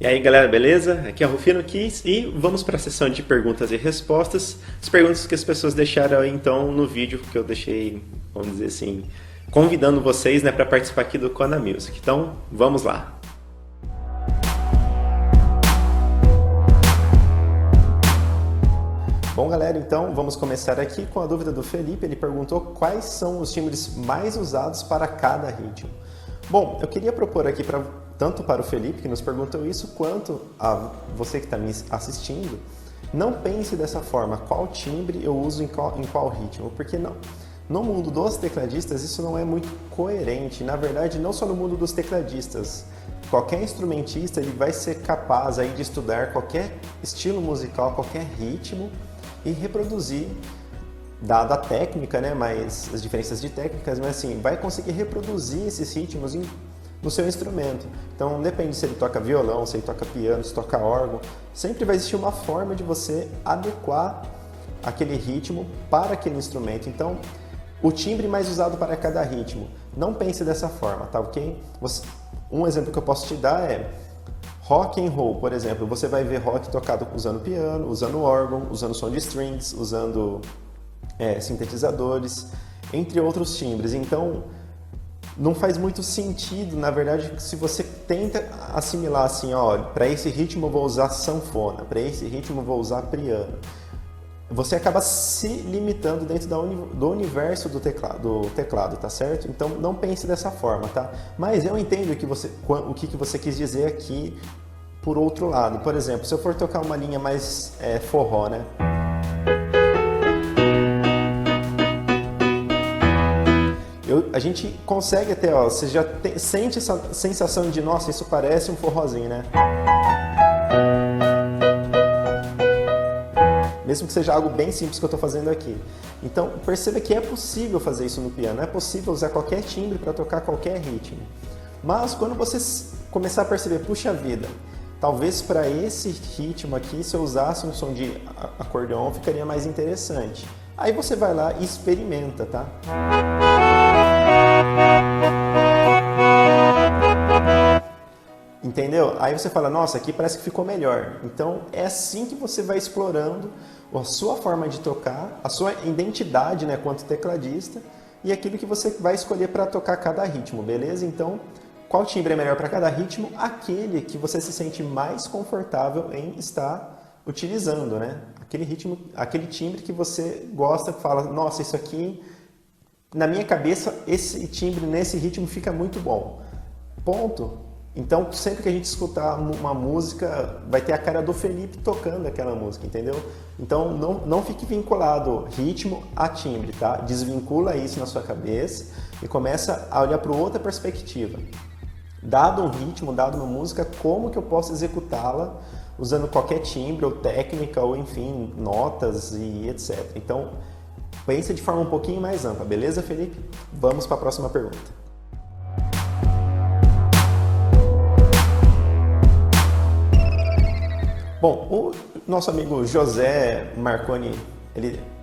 E aí galera, beleza? Aqui é o Rufino Kiss e vamos para a sessão de perguntas e respostas. As perguntas que as pessoas deixaram aí então no vídeo que eu deixei, vamos dizer assim, convidando vocês, né, para participar aqui do Kona Music. Então, vamos lá! Bom galera, então vamos começar aqui com a dúvida do Felipe. Ele perguntou quais são os timbres mais usados para cada ritmo. Bom, eu queria propor aqui tanto para o Felipe, que nos perguntou isso, quanto a você que está me assistindo, não pense dessa forma, qual timbre eu uso em qual ritmo, porque não. No mundo dos tecladistas isso não é muito coerente, na verdade não só no mundo dos tecladistas, qualquer instrumentista ele vai ser capaz aí de estudar qualquer estilo musical, qualquer ritmo e reproduzir, dada a técnica, né, mas as diferenças de técnicas, mas assim, vai conseguir reproduzir esses ritmos no seu instrumento. Então depende se ele toca violão, se ele toca piano, se toca órgão, sempre vai existir uma forma de você adequar aquele ritmo para aquele instrumento. Então, o timbre mais usado para cada ritmo, não pense dessa forma, tá ok? Um exemplo que eu posso te dar é rock and roll, por exemplo. Você vai ver rock tocado usando piano, usando órgão, usando som de strings, usando sintetizadores, entre outros timbres. Então, não faz muito sentido, na verdade, se você tenta assimilar assim, ó, para esse ritmo eu vou usar sanfona, para esse ritmo eu vou usar piano. Você acaba se limitando dentro do universo do teclado, tá certo? Então não pense dessa forma, tá? Mas eu entendo o que você quis dizer aqui por outro lado. Por exemplo, se eu for tocar uma linha mais forró, né? A gente consegue até, ó, você já sente essa sensação de, nossa, isso parece um forrozinho, né? Mesmo que seja algo bem simples que eu estou fazendo aqui. Então, perceba que é possível fazer isso no piano, é possível usar qualquer timbre para tocar qualquer ritmo. Mas quando você começar a perceber, puxa vida, talvez para esse ritmo aqui, se eu usasse um som de acordeon, ficaria mais interessante. Aí você vai lá e experimenta, tá? Entendeu? Aí você fala, nossa, aqui parece que ficou melhor. Então é assim que você vai explorando a sua forma de tocar, a sua identidade, né, quanto tecladista e aquilo que você vai escolher para tocar cada ritmo, beleza? Então, qual timbre é melhor para cada ritmo? Aquele que você se sente mais confortável em estar utilizando, né? Aquele ritmo, aquele timbre que você gosta, fala, nossa, isso aqui, na minha cabeça, esse timbre nesse ritmo fica muito bom. Ponto. Então, sempre que a gente escutar uma música, vai ter a cara do Felipe tocando aquela música, entendeu? Então, não fique vinculado ritmo a timbre, tá? Desvincula isso na sua cabeça e começa a olhar para outra perspectiva. Dado um ritmo, dado uma música, como que eu posso executá-la usando qualquer timbre ou técnica ou, enfim, notas e etc. Então, pense de forma um pouquinho mais ampla, beleza, Felipe? Vamos para a próxima pergunta. Bom, o nosso amigo José Marconi,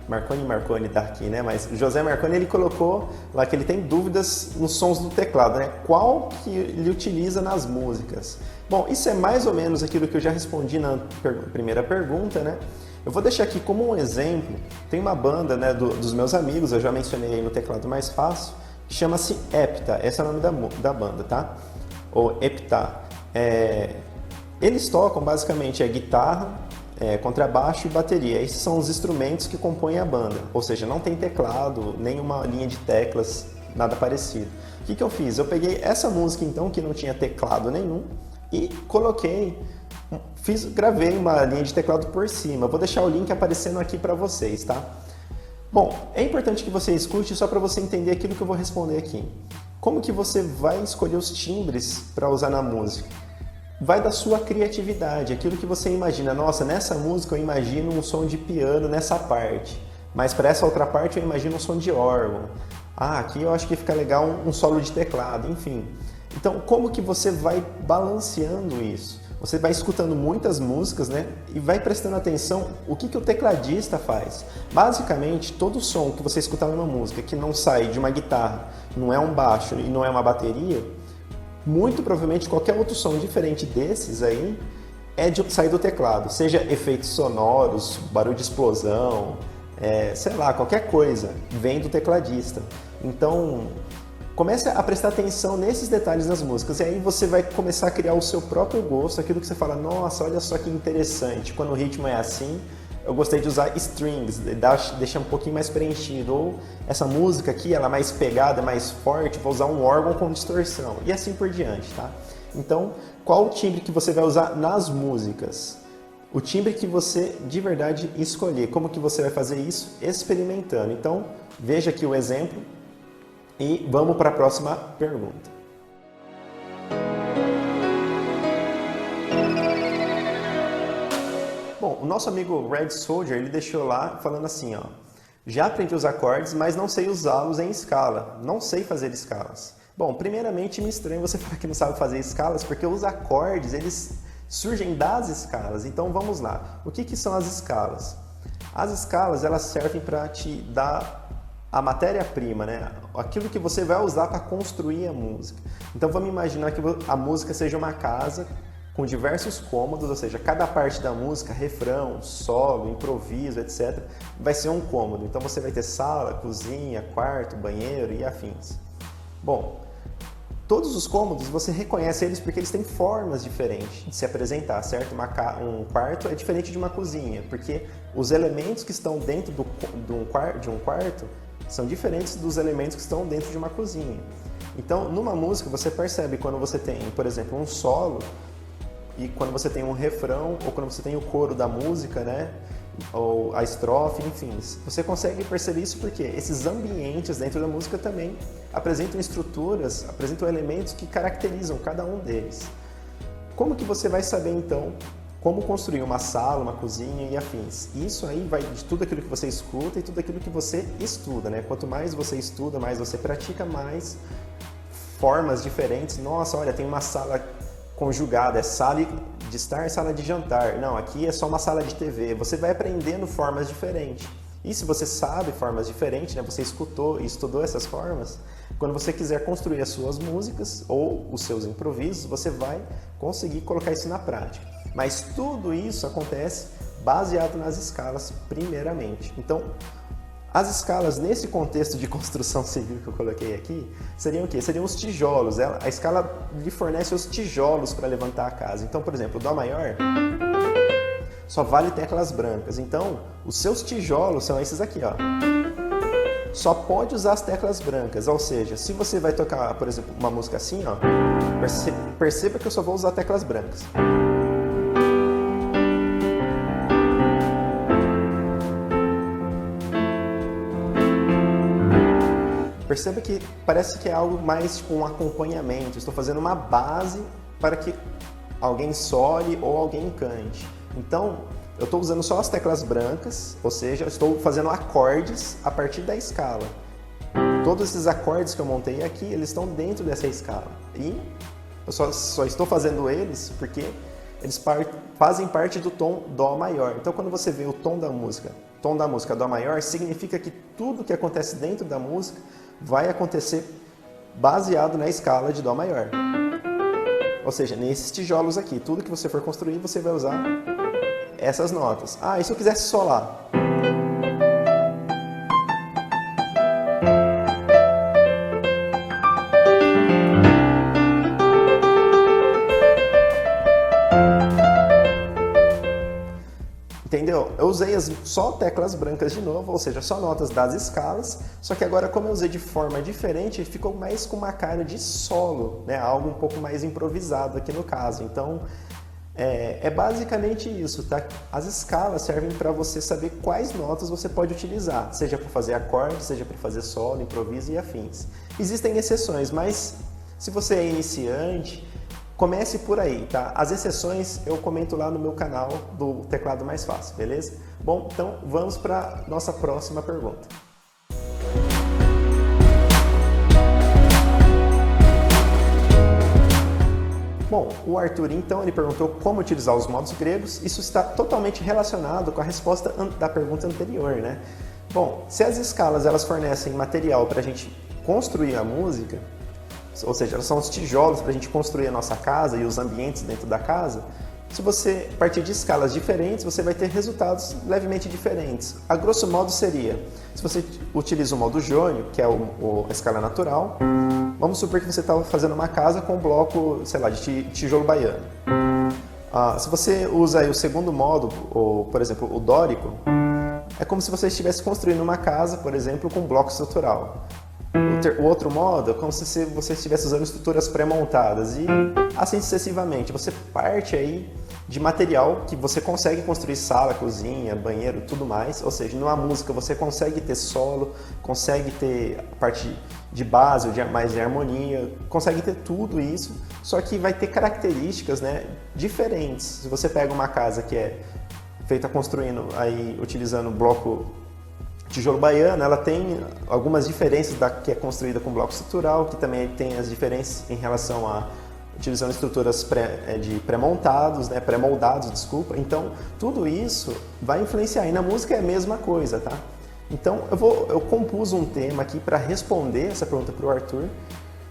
Marconi tá aqui, né? Mas o José Marconi, ele colocou lá que ele tem dúvidas nos sons do teclado, né? Qual que ele utiliza nas músicas? Bom, isso é mais ou menos aquilo que eu já respondi na primeira pergunta, né? Eu vou deixar aqui como um exemplo, tem uma banda, né, dos meus amigos, eu já mencionei aí no Teclado Mais Fácil, que chama-se Epta, esse é o nome da banda, tá? Ou Epta. Eles tocam basicamente a guitarra, contrabaixo e bateria. Esses são os instrumentos que compõem a banda. Ou seja, não tem teclado, nenhuma linha de teclas, nada parecido. O que eu fiz? Eu peguei essa música então, que não tinha teclado nenhum, e gravei uma linha de teclado por cima. Vou deixar o link aparecendo aqui para vocês, tá? Bom, é importante que você escute só para você entender aquilo que eu vou responder aqui. Como que você vai escolher os timbres para usar na música? Vai da sua criatividade, aquilo que você imagina. Nossa, nessa música eu imagino um som de piano nessa parte, mas para essa outra parte eu imagino um som de órgão. Ah, aqui eu acho que fica legal um solo de teclado, enfim. Então, como que você vai balanceando isso? Você vai escutando muitas músicas, né? E vai prestando atenção o que o tecladista faz. Basicamente, todo som que você escutar numa música que não sai de uma guitarra, não é um baixo e não é uma bateria, Muito provavelmente qualquer outro som diferente desses aí é de sair do teclado, seja efeitos sonoros, barulho de explosão, sei lá, qualquer coisa vem do tecladista. Então, comece a prestar atenção nesses detalhes das músicas e aí você vai começar a criar o seu próprio gosto, aquilo que você fala, nossa, olha só que interessante, quando o ritmo é assim, eu gostei de usar strings, deixar um pouquinho mais preenchido, ou essa música aqui, ela é mais pegada, mais forte, vou usar um órgão com distorção, e assim por diante, tá? Então, qual o timbre que você vai usar nas músicas? O timbre que você de verdade escolher. Como que você vai fazer isso? Experimentando. Então, veja aqui o exemplo e vamos para a próxima pergunta. Bom, o nosso amigo Red Soldier, ele deixou lá falando assim, ó. Já aprendi os acordes, mas não sei usá-los em escala. Não sei fazer escalas. Bom, primeiramente me estranha você falar que não sabe fazer escalas, porque os acordes, eles surgem das escalas. Então vamos lá. O que são as escalas? As escalas, elas servem para te dar a matéria-prima, né? Aquilo que você vai usar para construir a música. Então vamos imaginar que a música seja uma casa com diversos cômodos, ou seja, cada parte da música, refrão, solo, improviso, etc., vai ser um cômodo. Então você vai ter sala, cozinha, quarto, banheiro e afins. Bom, todos os cômodos você reconhece eles porque eles têm formas diferentes de se apresentar, certo? Um quarto é diferente de uma cozinha, porque os elementos que estão dentro de um quarto são diferentes dos elementos que estão dentro de uma cozinha. Então, numa música, você percebe quando você tem, por exemplo, um solo, e quando você tem um refrão, ou quando você tem o coro da música, né? Ou a estrofe, enfim. Você consegue perceber isso porque esses ambientes dentro da música também apresentam estruturas, apresentam elementos que caracterizam cada um deles. Como que você vai saber, então, como construir uma sala, uma cozinha e afins? Isso aí vai de tudo aquilo que você escuta e tudo aquilo que você estuda, né? Quanto mais você estuda, mais você pratica, mais formas diferentes. Nossa, olha, tem uma sala conjugada, é sala de estar, sala de jantar. Não, aqui é só uma sala de TV. Você vai aprendendo formas diferentes. E se você sabe formas diferentes, né, você escutou e estudou essas formas, quando você quiser construir as suas músicas ou os seus improvisos, você vai conseguir colocar isso na prática. Mas tudo isso acontece baseado nas escalas, primeiramente. Então, as escalas, nesse contexto de construção civil que eu coloquei aqui, seriam o quê? Seriam os tijolos. A escala lhe fornece os tijolos para levantar a casa. Então, por exemplo, o Dó maior só vale teclas brancas. Então, os seus tijolos são esses aqui, ó. Só pode usar as teclas brancas. Ou seja, se você vai tocar, por exemplo, uma música assim, ó, perceba que eu só vou usar teclas brancas. Perceba que parece que é algo mais tipo um acompanhamento. Estou fazendo uma base para que alguém sole ou alguém cante. Então, eu estou usando só as teclas brancas, ou seja, eu estou fazendo acordes a partir da escala. Todos esses acordes que eu montei aqui, eles estão dentro dessa escala. E eu só estou fazendo eles porque eles fazem parte do tom Dó maior. Então, quando você vê o tom da música Dó maior, significa que tudo que acontece dentro da música vai acontecer baseado na escala de Dó maior. Ou seja, nesses tijolos aqui, tudo que você for construir, você vai usar essas notas. Ah, e se eu quisesse solar? Entendeu? Eu usei só teclas brancas de novo, ou seja, só notas das escalas, só que agora como eu usei de forma diferente, ficou mais com uma cara de solo, né? Algo um pouco mais improvisado aqui no caso. Então, é basicamente isso, tá? As escalas servem para você saber quais notas você pode utilizar, seja para fazer acorde, seja para fazer solo, improviso e afins. Existem exceções, mas se você é iniciante, comece por aí, tá? As exceções eu comento lá no meu canal do Teclado Mais Fácil, beleza? Bom, então vamos para nossa próxima pergunta. Bom, o Arthur então ele perguntou como utilizar os modos gregos. Isso está totalmente relacionado com a resposta da pergunta anterior, né? Bom, se as escalas elas fornecem material para a gente construir a música, ou seja, são os tijolos para a gente construir a nossa casa e os ambientes dentro da casa. Se você partir de escalas diferentes, você vai ter resultados levemente diferentes. A grosso modo seria, se você utiliza o modo jônio, que é a escala natural, vamos supor que você está fazendo uma casa com um bloco, sei lá, de tijolo baiano. Se você usa aí o segundo modo, por exemplo, o dórico, é como se você estivesse construindo uma casa, por exemplo, com um bloco estrutural. O outro modo é como se você estivesse usando estruturas pré-montadas e assim sucessivamente. Você parte aí de material que você consegue construir sala, cozinha, banheiro, tudo mais. Ou seja, numa música você consegue ter solo, consegue ter a parte de base, mais de harmonia, consegue ter tudo isso, só que vai ter características, né, diferentes. Se você pega uma casa que é feita construindo, aí utilizando bloco tijolo baiano, ela tem algumas diferenças da que é construída com bloco estrutural, que também tem as diferenças em relação a utilizando estruturas pré-montados, né, pré-moldados, desculpa. Então, tudo isso vai influenciar. E na música é a mesma coisa, tá? Então, eu compus um tema aqui para responder essa pergunta para o Arthur,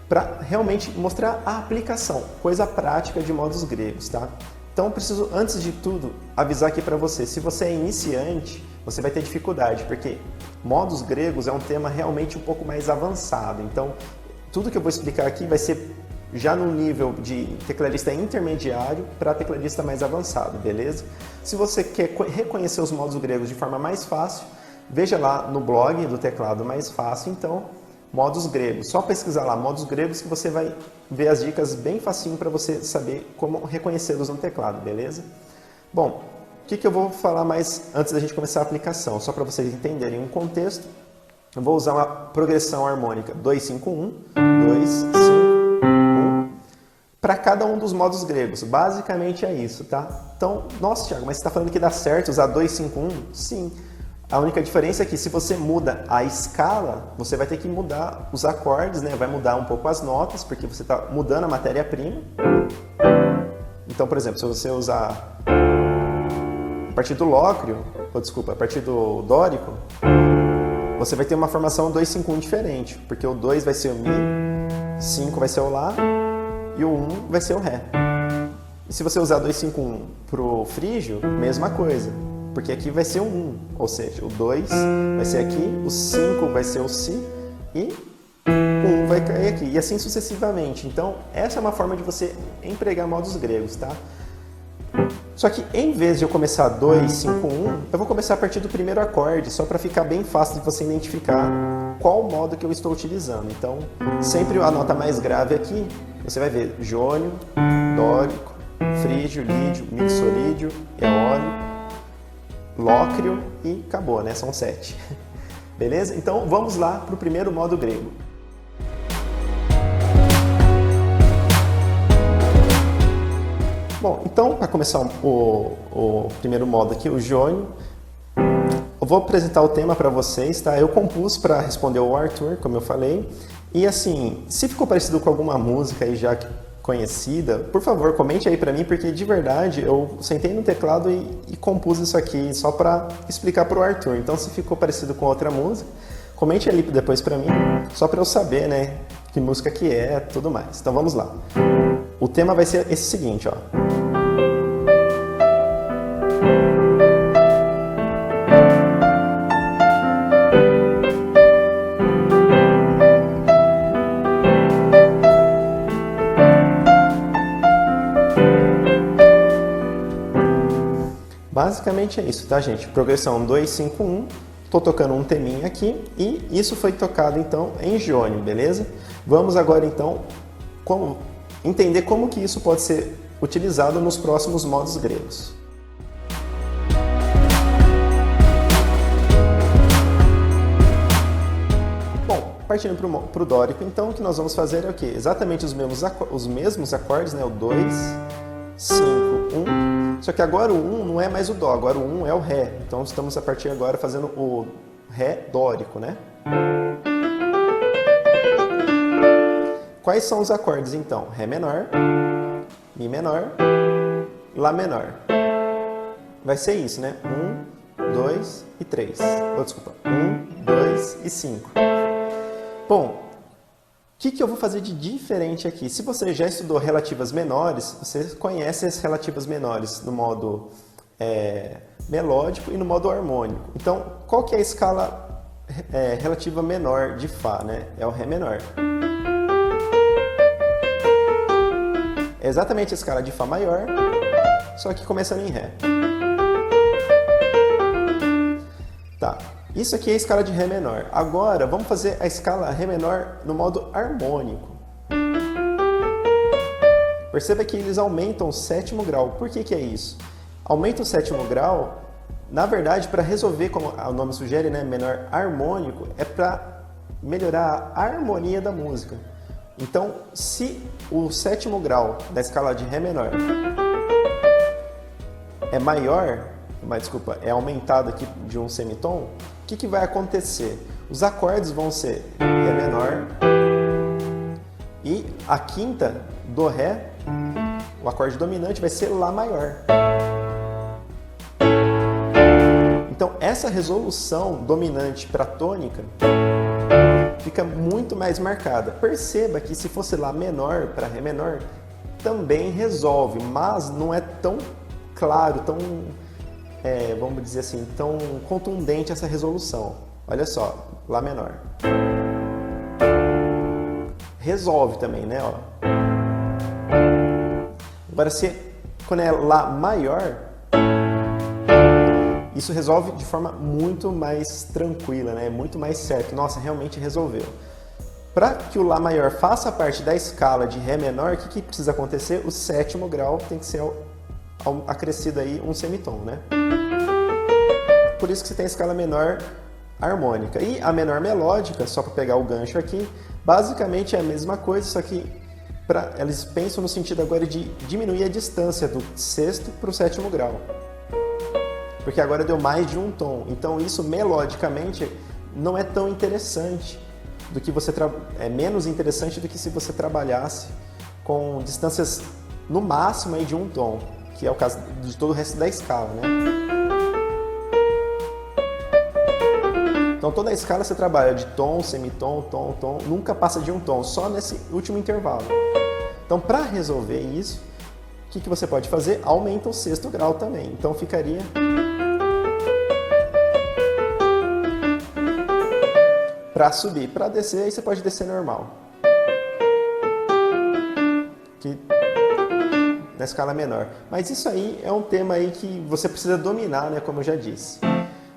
para realmente mostrar a aplicação, coisa prática de modos gregos, tá? Então, preciso, antes de tudo, avisar aqui para você, se você é iniciante, você vai ter dificuldade, porque modos gregos é um tema realmente um pouco mais avançado. Então, tudo que eu vou explicar aqui vai ser já no nível de tecladista intermediário para tecladista mais avançado, beleza? Se você quer reconhecer os modos gregos de forma mais fácil, veja lá no blog do Teclado Mais Fácil, então, modos gregos. Só pesquisar lá modos gregos que você vai ver as dicas bem facinho para você saber como reconhecê-los no teclado, beleza? Bom, o que eu vou falar mais antes da gente começar a aplicação? Só para vocês entenderem um contexto, eu vou usar uma progressão harmônica 2-5-1, 2-5, para cada um dos modos gregos. Basicamente é isso, tá? Então, nossa, Thiago, mas você está falando que dá certo usar 2-5-1? Sim. A única diferença é que se você muda a escala, você vai ter que mudar os acordes, né? Vai mudar um pouco as notas, porque você está mudando a matéria-prima. Então, por exemplo, se você usar a partir do lócrio, a partir do dórico, você vai ter uma formação 2-5-1 diferente, porque o 2 vai ser o Mi, 5 vai ser o Lá, e o 1 vai ser o Ré. E se você usar 2-5-1 para o frígio, mesma coisa, porque aqui vai ser o 1, ou seja, o 2 vai ser aqui, o 5 vai ser o Si e o 1 vai cair aqui, e assim sucessivamente. Então, essa é uma forma de você empregar modos gregos, tá? Só que em vez de eu começar 2, 5, 1, eu vou começar a partir do primeiro acorde, só para ficar bem fácil de você identificar qual modo que eu estou utilizando. Então, sempre a nota mais grave aqui, você vai ver jônio, dórico, frígio, lídio, mixolídio, eólio, lócrio e acabou, né? São 7. Beleza? Então, vamos lá para o primeiro modo grego. Bom, então, para começar o primeiro modo aqui, o jônio, eu vou apresentar o tema para vocês, tá? Eu compus para responder ao Arthur, como eu falei, e assim, se ficou parecido com alguma música aí já conhecida, por favor, comente aí para mim, porque de verdade eu sentei no teclado e compus isso aqui só para explicar para o Arthur. Então, se ficou parecido com outra música, comente ali depois para mim, só para eu saber, né, que música que é, tudo mais. Então, vamos lá. O tema vai ser esse seguinte, ó. Basicamente é isso, tá, gente? Progressão 2, 5, 1. Tô tocando um teminha aqui e isso foi tocado, então, em jônio, beleza? Vamos agora, então, entender como que isso pode ser utilizado nos próximos modos gregos. Bom, partindo para o dórico, então, o que nós vamos fazer é o quê? Exatamente os mesmos acordes, né? O 2, 5, 1. Só que agora o 1 não é mais o Dó, agora o 1 é o Ré. Então estamos a partir agora fazendo o Ré dórico, né? Quais são os acordes então? Ré menor, Mi menor, Lá menor. Vai ser isso, né? 1, 2 e 3. Oh, desculpa. 1, 2 e 5. Bom, o que eu vou fazer de diferente aqui? Se você já estudou relativas menores, você conhece as relativas menores no modo melódico e no modo harmônico. Então, qual que é a escala relativa menor de Fá, né? É o Ré menor. É exatamente a escala de Fá maior, só que começando em Ré. Tá, isso aqui é a escala de Ré menor. Agora, vamos fazer a escala Ré menor no modo harmônico. Perceba que eles aumentam o sétimo grau. Por que é isso? Aumenta o sétimo grau, na verdade, para resolver, como o nome sugere, né, menor harmônico, é para melhorar a harmonia da música. Então, se o sétimo grau da escala de Ré menor é maior, é aumentado aqui de um semitom, o que vai acontecer? Os acordes vão ser Ré menor e a quinta do Ré, o acorde dominante, vai ser Lá maior. Então, essa resolução dominante para tônica fica muito mais marcada. Perceba que se fosse Lá menor para Ré menor, também resolve, mas não é tão claro, tão, vamos dizer assim, tão contundente essa resolução. Olha só, Lá menor. Resolve também, né? Ó. Agora, quando é Lá maior, isso resolve de forma muito mais tranquila, né? Muito mais certo. Nossa, realmente resolveu. Para que o Lá maior faça parte da escala de Ré menor, o que precisa acontecer? O sétimo grau tem que ser acrescido aí um semitom, né? Por isso que você tem a escala menor harmônica. E a menor melódica, só para pegar o gancho aqui, basicamente é a mesma coisa, só que eles pensam no sentido agora de diminuir a distância do sexto para o sétimo grau. Porque agora deu mais de um tom. Então isso melodicamente não é tão interessante do que é menos interessante do que se você trabalhasse com distâncias no máximo aí de um tom, que é o caso de todo o resto da escala, né? Então toda a escala você trabalha de tom, semitom, tom, tom, nunca passa de um tom, só nesse último intervalo. Então para resolver isso, o que você pode fazer? Aumenta o sexto grau também. Então ficaria para subir. Para descer, aí você pode descer normal. Na escala menor. Mas isso aí é um tema aí que você precisa dominar, né, como eu já disse.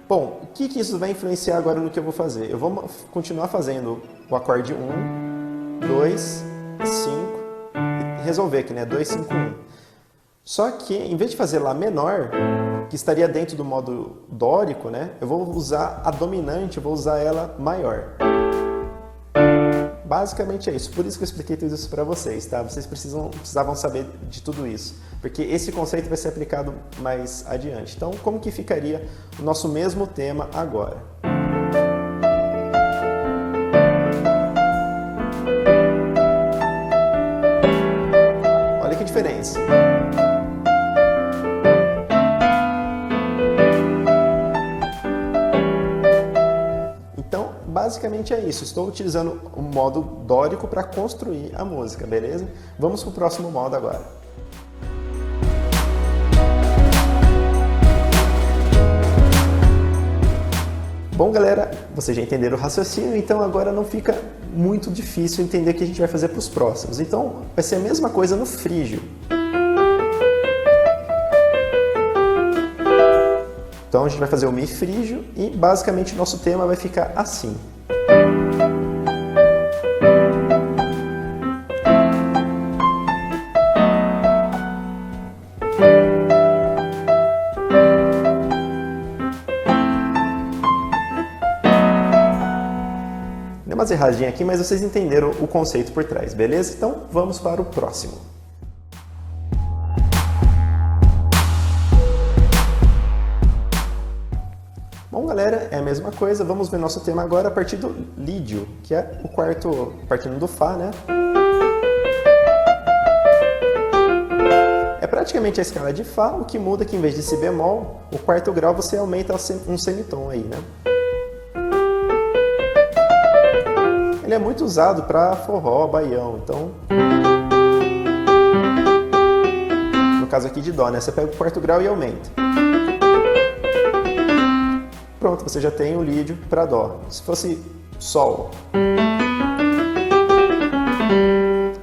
Bom, o que isso vai influenciar agora no que eu vou fazer? Eu vou continuar fazendo o acorde 1, 2, 5, e resolver aqui, né, 2, 5, 1. Só que, em vez de fazer Lá menor, que estaria dentro do modo dórico, né, eu vou usar a dominante, eu vou usar ela maior. Basicamente é isso, por isso que eu expliquei tudo isso para vocês, tá? Vocês precisavam saber de tudo isso, porque esse conceito vai ser aplicado mais adiante. Então, como que ficaria o nosso mesmo tema agora? Olha que diferença. Basicamente é isso, estou utilizando o modo dórico para construir a música, beleza? Vamos para o próximo modo agora. Bom, galera, vocês já entenderam o raciocínio, então agora não fica muito difícil entender o que a gente vai fazer para os próximos. Então, vai ser a mesma coisa no frígio. Então, a gente vai fazer o Mi frígio e, basicamente, o nosso tema vai ficar assim. Deu umas erradinhas aqui, mas vocês entenderam o conceito por trás, beleza? Então, vamos para o próximo. Bom, galera, é a mesma coisa. Vamos ver nosso tema agora a partir do lídio, que é o quarto, partindo do Fá, né? É praticamente a escala de Fá, o que muda é que em vez de Si bemol, o quarto grau você aumenta um semitom aí, né? ele é muito usado para forró, baião, então... No caso aqui de Dó, né? Você pega o quarto grau e aumenta. Pronto, você já tem o lídio para Dó. Se fosse Sol,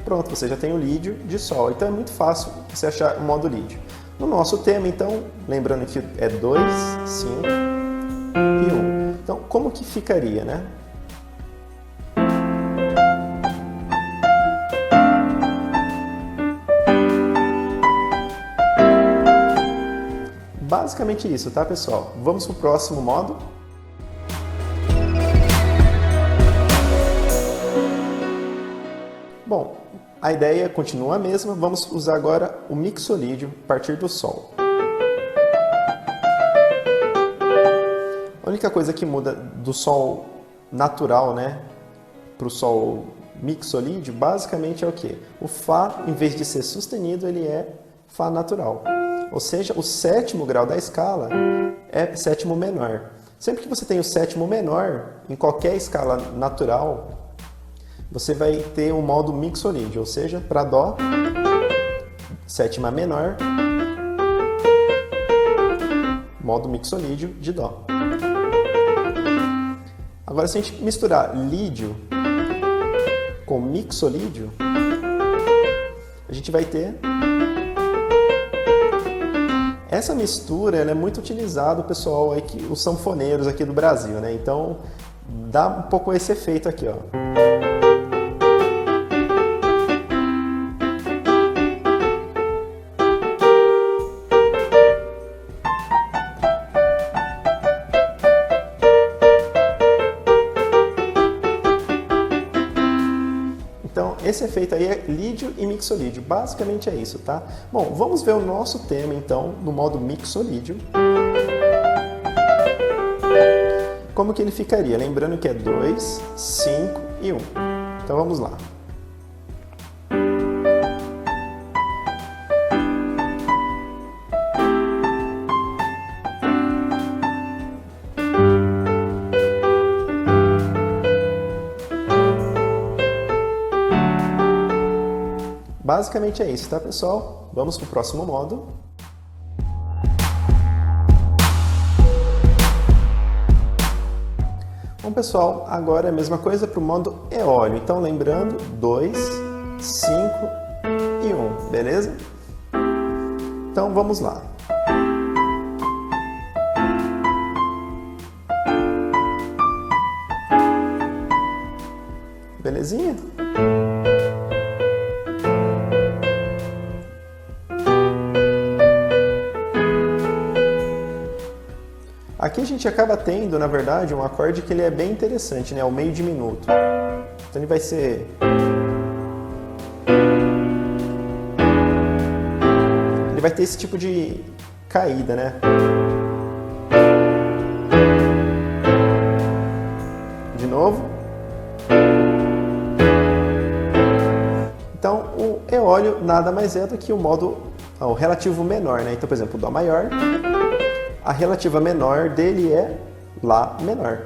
pronto, você já tem o lídio de Sol. Então é muito fácil você achar o modo lídio. No nosso tema, então, lembrando que é 2, 5 e 1. Então, como que ficaria, né? Basicamente isso, tá, pessoal? Vamos para o próximo modo. Bom, a ideia continua a mesma. Vamos usar agora o mixolídio a partir do Sol. A única coisa que muda do Sol natural, né, para o Sol mixolídio, basicamente é o quê? O Fá, em vez de ser sustenido, ele é Fá natural. Ou seja, o sétimo grau da escala é sétimo menor. Sempre que você tem o sétimo menor, em qualquer escala natural, você vai ter o modo mixolídio, ou seja, para Dó, sétima menor, modo mixolídio de Dó. Agora, se a gente misturar lídio com mixolídio, a gente vai ter... Essa mistura ela é muito utilizada, pessoal, aí os sanfoneiros aqui do Brasil, né? Então, dá um pouco esse efeito aqui, ó. Então, esse efeito aí é lídio e mixolídio. Basicamente é isso, tá? Bom, vamos ver o nosso tema, então, no modo mixolídio. Como que ele ficaria? Lembrando que é 2, 5 e 1. Então, vamos lá. Basicamente é isso, tá, pessoal? Vamos para o próximo modo. Bom, pessoal, agora é a mesma coisa para o modo eólio. Então, lembrando, 2, 5 e 1, beleza? Então, vamos lá. Belezinha? Aqui a gente acaba tendo, na verdade, um acorde que ele é bem interessante, né? O meio diminuto. Então ele vai ser... Ele vai ter esse tipo de caída, né? De novo. Então o eólio nada mais é do que o modo, o relativo menor, né? Então, por exemplo, o Dó maior. A relativa menor dele é Lá menor.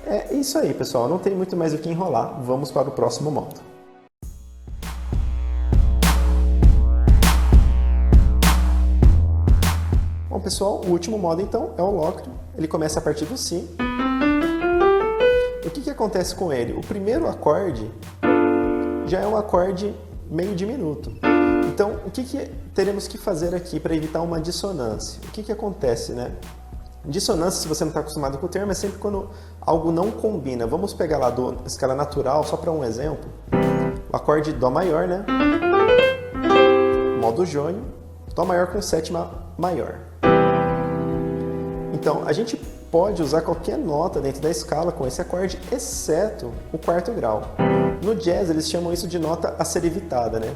É isso aí, pessoal. Não tem muito mais o que enrolar. Vamos para o próximo modo. Bom, pessoal, o último modo, então, é o Loctio. Ele começa a partir do Si. O que acontece com ele? O primeiro acorde já é um acorde meio diminuto. Então, o que teremos que fazer aqui para evitar uma dissonância? O que acontece, né? Dissonância, se você não está acostumado com o termo, é sempre quando algo não combina. Vamos pegar lá da escala natural, só para um exemplo. O acorde Dó maior, né? Modo jônio, Dó maior com sétima maior. Então, a gente pode usar qualquer nota dentro da escala com esse acorde, exceto o quarto grau. No jazz, eles chamam isso de nota a ser evitada, né?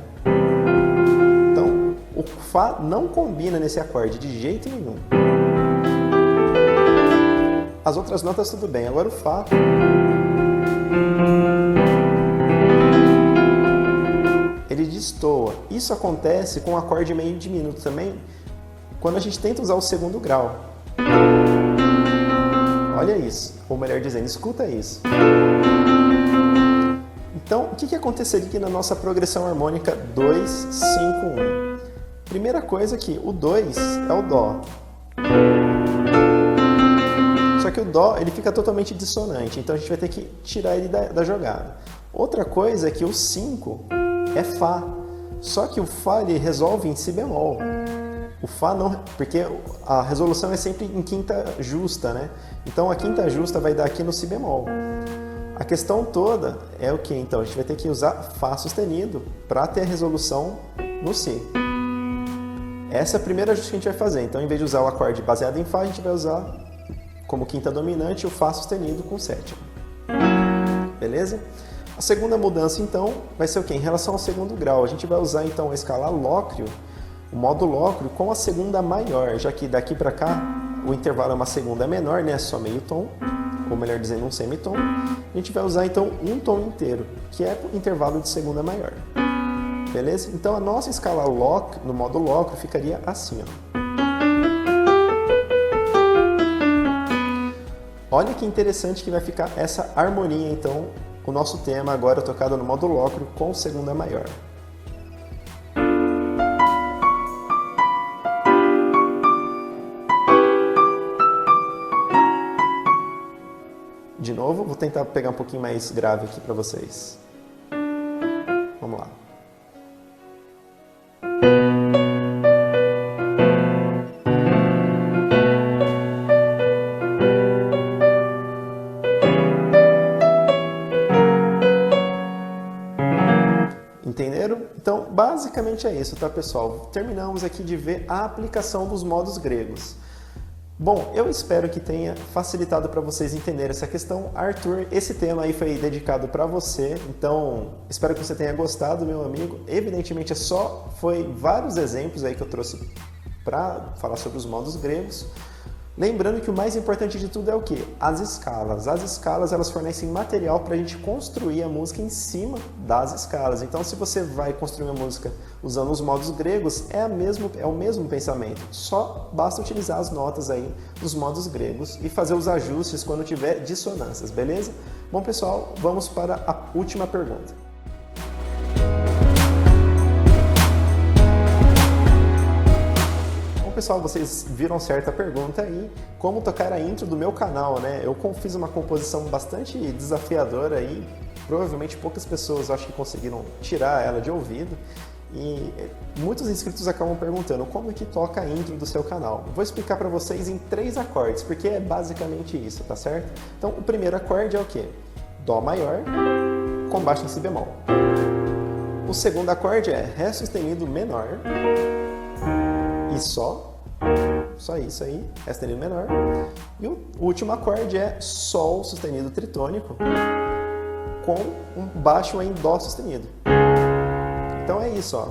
O Fá não combina nesse acorde de jeito nenhum. As outras notas tudo bem, agora o Fá... ele destoa. Isso acontece com o acorde meio diminuto também, quando a gente tenta usar o segundo grau. Olha isso, ou melhor dizendo, escuta isso. Então, o que aconteceria aqui na nossa progressão harmônica 2, 5, 1? Primeira coisa aqui, o 2 é o Dó. Só que o Dó ele fica totalmente dissonante, então a gente vai ter que tirar ele da jogada. Outra coisa é que o 5 é Fá, só que o Fá ele resolve em Si bemol. O Fá não, porque a resolução é sempre em quinta justa, né? Então a quinta justa vai dar aqui no Si bemol. A questão toda é o que? Então a gente vai ter que usar Fá sustenido para ter a resolução no Si. Essa é a primeira ajuste que a gente vai fazer. Então, em vez de usar o acorde baseado em Fá, a gente vai usar como quinta dominante o Fá sustenido com sétima. Beleza? A segunda mudança, então, vai ser o quê? Em relação ao segundo grau, a gente vai usar, então, a escala Lócreo, o modo Lócreo, com a segunda maior, já que daqui para cá o intervalo é uma segunda menor, né? Só meio tom, ou melhor dizendo, um semitom. A gente vai usar, então, um tom inteiro, que é o intervalo de segunda maior. Beleza? Então, a nossa escala no modo Lócreo ficaria assim, ó. Olha que interessante que vai ficar essa harmonia, então, o nosso tema agora tocado no modo Lócreo com segunda maior. De novo, vou tentar pegar um pouquinho mais grave aqui para vocês. Vamos lá. Entenderam? Então, basicamente é isso, tá, pessoal? Terminamos aqui de ver a aplicação dos modos gregos. Bom, eu espero que tenha facilitado para vocês entenderem essa questão. Arthur, esse tema aí foi dedicado para você, então espero que você tenha gostado, meu amigo. Evidentemente, foi vários exemplos aí que eu trouxe para falar sobre os modos gregos. Lembrando que o mais importante de tudo é o quê? As escalas. As escalas, elas fornecem material para a gente construir a música em cima das escalas. Então, se você vai construir uma música usando os modos gregos, é o mesmo pensamento. Só basta utilizar as notas aí dos modos gregos e fazer os ajustes quando tiver dissonâncias, beleza? Bom, pessoal, vamos para a última pergunta. Pessoal, vocês viram certa pergunta aí, como tocar a intro do meu canal, né? Eu fiz uma composição bastante desafiadora aí, provavelmente poucas pessoas acho que conseguiram tirar ela de ouvido, e muitos inscritos acabam perguntando como é que toca a intro do seu canal. Vou explicar para vocês em 3 acordes, porque é basicamente isso, tá certo? Então, o primeiro acorde é o quê? Dó maior com baixo em Si bemol. O segundo acorde é Ré sustenido menor e Sol isso aí, Ré sustenido menor. E o último acorde é Sol sustenido tritônico com um baixo em Dó sustenido. Então é isso, ó.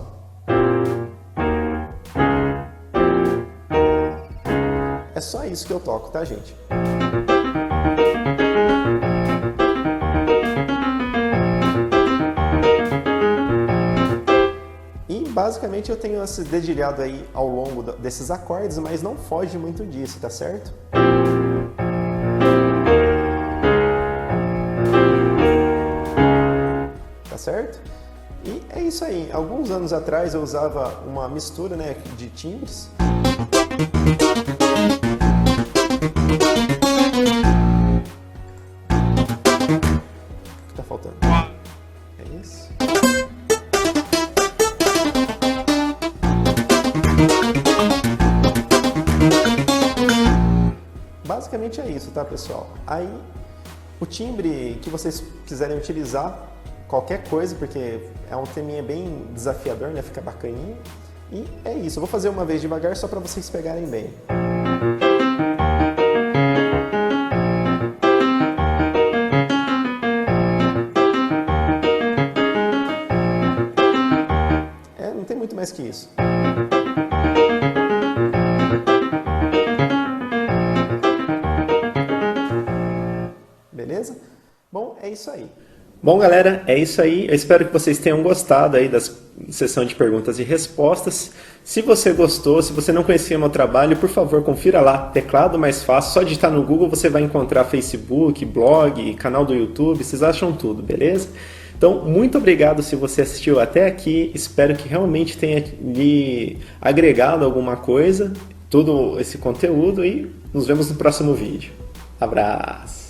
É só isso que eu toco, tá, gente? Basicamente eu tenho esse dedilhado aí ao longo desses acordes, mas não foge muito disso, tá certo? Tá certo? E é isso aí. Alguns anos atrás eu usava uma mistura, né, de timbres. O que tá faltando? É isso. Basicamente é isso, tá, pessoal? Aí, o timbre que vocês quiserem utilizar, qualquer coisa, porque é um teminha bem desafiador, né? Fica bacaninho. E é isso. Eu vou fazer uma vez devagar só para vocês pegarem bem. Não tem muito mais que isso. Beleza? Bom, é isso aí. Bom, galera, é isso aí. Eu espero que vocês tenham gostado aí da sessão de perguntas e respostas. Se você gostou, se você não conhecia meu trabalho, por favor, confira lá. Teclado mais fácil, só digitar no Google você vai encontrar Facebook, blog, canal do YouTube, vocês acham tudo, beleza? Então, muito obrigado se você assistiu até aqui. Espero que realmente tenha lhe agregado alguma coisa, todo esse conteúdo, e nos vemos no próximo vídeo. Abraço!